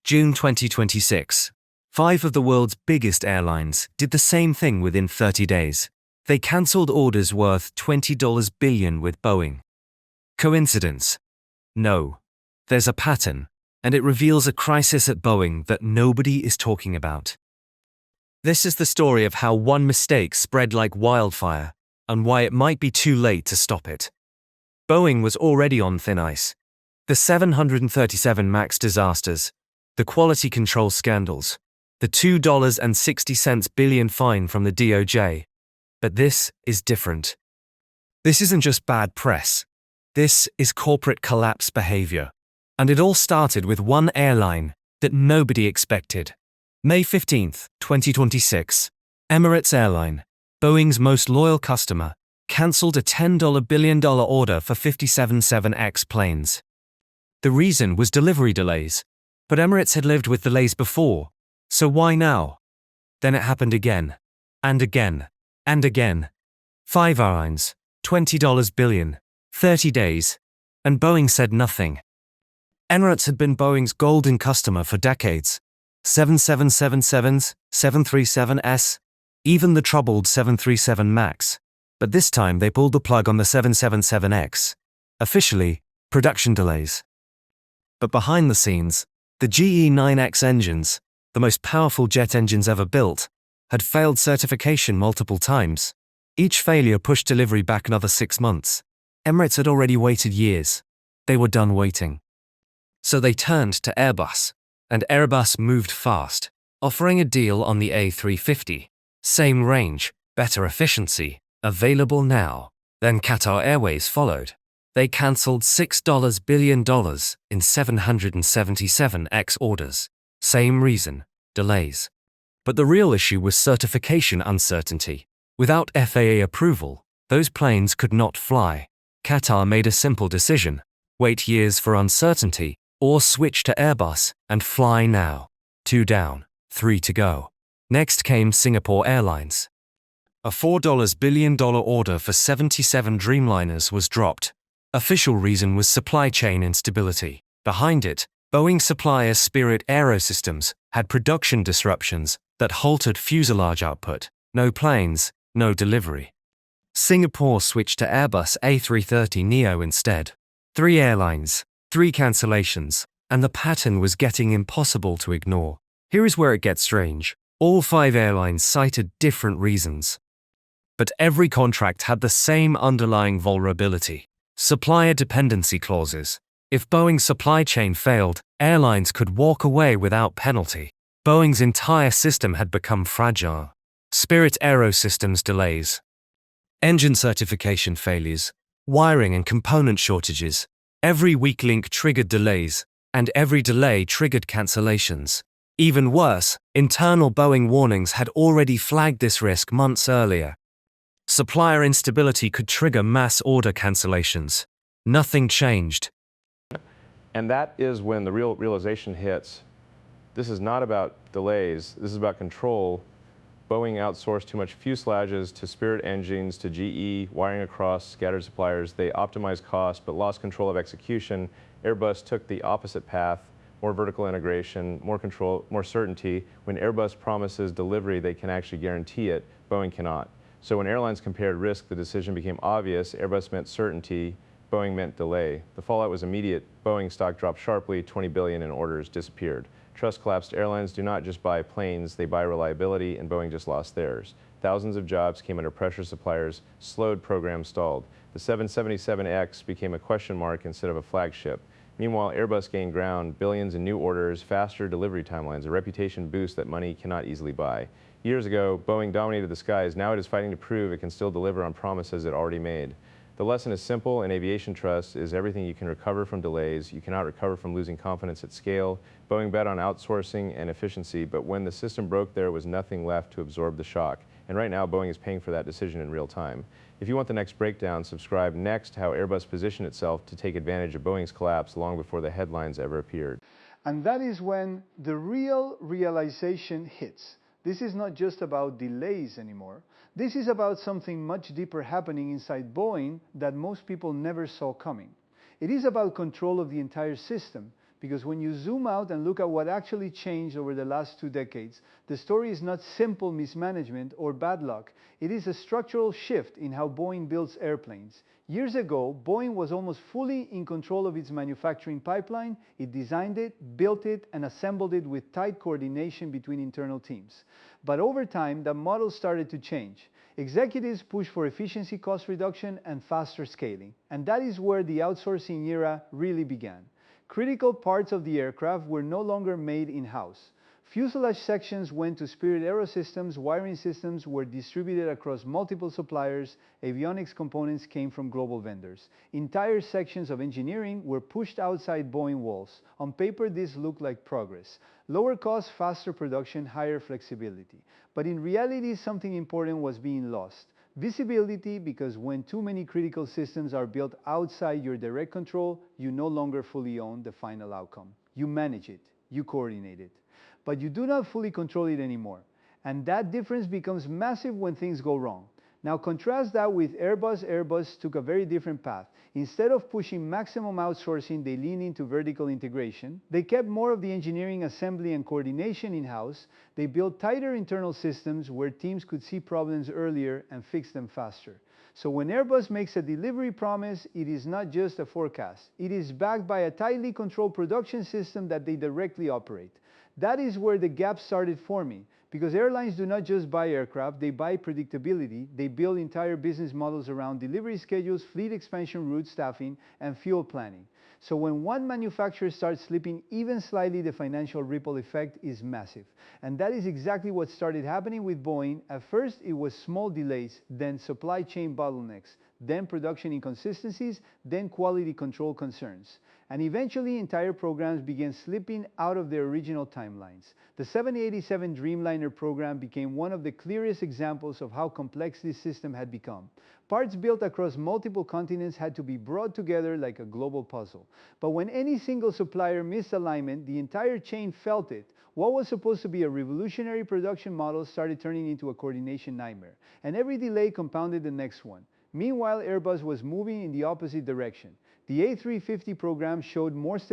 June 2026. 5 of the world's biggest airlines did the same thing within 30 days. They cancelled orders worth $20 billion with Boeing. Coincidence? No. There's a pattern, and it reveals a crisis at Boeing that nobody is talking about. This is the story of how one mistake spread like wildfire, and why it might be too late to stop it. Boeing was already on thin ice. The 737 MAX disasters, the quality control scandals, the $2.60 billion fine from the DOJ. But this is different. This isn't just bad press. This is corporate collapse behavior. And it all started with one airline that nobody expected. May 15, 2026, Emirates Airline, Boeing's most loyal customer, cancelled a $10 billion order for 57 7X planes. The reason was delivery delays, but Emirates had lived with delays before, so why now? Then it happened again, and again, and again. 5 airlines, $20 billion, 30 days, and Boeing said nothing. Emirates had been Boeing's golden customer for decades. 7777s, 737s, even the troubled 737 MAX. But this time they pulled the plug on the 777X. Officially, production delays. But behind the scenes, the GE9X engines, the most powerful jet engines ever built, had failed certification multiple times. Each failure pushed delivery back another 6 months. Emirates had already waited years. They were done waiting. So they turned to Airbus, and Airbus moved fast, offering a deal on the A350. Same range, better efficiency, available now. Then Qatar Airways followed. They cancelled $6 billion in 777X orders. Same reason, delays. But the real issue was certification uncertainty. Without FAA approval, those planes could not fly. Qatar made a simple decision: wait years for uncertainty, or switch to Airbus and fly now. 2 down, 3 to go. Next came Singapore Airlines. A $4 billion order for 77 Dreamliners was dropped. Official reason was supply chain instability. Behind it, Boeing supplier Spirit AeroSystems had production disruptions that halted fuselage output. No planes, no delivery. Singapore switched to Airbus A330neo instead. 3 airlines, 3 cancellations, and the pattern was getting impossible to ignore. Here is where it gets strange. All 5 airlines cited different reasons. But every contract had the same underlying vulnerability: supplier dependency clauses. If Boeing's supply chain failed, airlines could walk away without penalty. Boeing's entire system had become fragile. Spirit AeroSystems delays, engine certification failures, wiring and component shortages. Every weak link triggered delays, and every delay triggered cancellations. Even worse, internal Boeing warnings had already flagged this risk months earlier. Supplier instability could trigger mass order cancellations. Nothing changed. And that is when the realization hits. This is not about delays, this is about control. Boeing outsourced too much fuselages to Spirit engines, to GE, wiring across scattered suppliers. They optimized costs but lost control of execution. Airbus took the opposite path: more vertical integration, more control, more certainty. When Airbus promises delivery, they can actually guarantee it. Boeing cannot. So when airlines compared risk, the decision became obvious. Airbus meant certainty, Boeing meant delay. The fallout was immediate. Boeing stock dropped sharply, 20 billion in orders disappeared. Trust collapsed. Airlines do not just buy planes, they buy reliability, and Boeing just lost theirs. Thousands of jobs came under pressure. Suppliers slowed, programs stalled. The 777X became a question mark instead of a flagship. Meanwhile, Airbus gained ground, billions in new orders, faster delivery timelines, a reputation boost that money cannot easily buy. Years ago, Boeing dominated the skies. Now it is fighting to prove it can still deliver on promises it already made. The lesson is simple in aviation trust: is everything you can recover from delays. You cannot recover from losing confidence at scale. Boeing bet on outsourcing and efficiency, but when the system broke, there was nothing left to absorb the shock. And right now, Boeing is paying for that decision in real time. If you want the next breakdown, subscribe next: how Airbus positioned itself to take advantage of Boeing's collapse long before the headlines ever appeared. And that is when the real realization hits. This is not just about delays anymore. This is about something much deeper happening inside Boeing that most people never saw coming. It is about control of the entire system, because when you zoom out and look at what actually changed over the last 2 decades, the story is not simple mismanagement or bad luck. It is a structural shift in how Boeing builds airplanes. Years ago, Boeing was almost fully in control of its manufacturing pipeline. It designed it, built it, and assembled it with tight coordination between internal teams. But over time, the model started to change. Executives pushed for efficiency, cost reduction, and faster scaling. And that is where the outsourcing era really began. Critical parts of the aircraft were no longer made in-house. Fuselage sections went to Spirit Aerosystems, wiring systems were distributed across multiple suppliers, avionics components came from global vendors. Entire sections of engineering were pushed outside Boeing walls. On paper, this looked like progress. Lower cost, faster production, higher flexibility. But in reality, something important was being lost. Visibility, because when too many critical systems are built outside your direct control, you no longer fully own the final outcome. You manage it, you coordinate it, but you do not fully control it anymore. And that difference becomes massive when things go wrong. Now contrast that with Airbus. Airbus took a very different path. Instead of pushing maximum outsourcing, they leaned into vertical integration. They kept more of the engineering, assembly, and coordination in-house. They built tighter internal systems where teams could see problems earlier and fix them faster. So when Airbus makes a delivery promise, it is not just a forecast. It is backed by a tightly controlled production system that they directly operate. That is where the gap started forming, because airlines do not just buy aircraft, they buy predictability. They build entire business models around delivery schedules, fleet expansion, route staffing, and fuel planning. So when one manufacturer starts slipping even slightly, the financial ripple effect is massive. And that is exactly what started happening with Boeing. At first, it was small delays, then supply chain bottlenecks, then production inconsistencies, then quality control concerns. And eventually, entire programs began slipping out of their original timelines. The 787 Dreamliner program became one of the clearest examples of how complex this system had become. Parts built across multiple continents had to be brought together like a global puzzle. But when any single supplier missed alignment, the entire chain felt it. What was supposed to be a revolutionary production model started turning into a coordination nightmare. And every delay compounded the next one. Meanwhile, Airbus was moving in the opposite direction. The A350 program showed more stability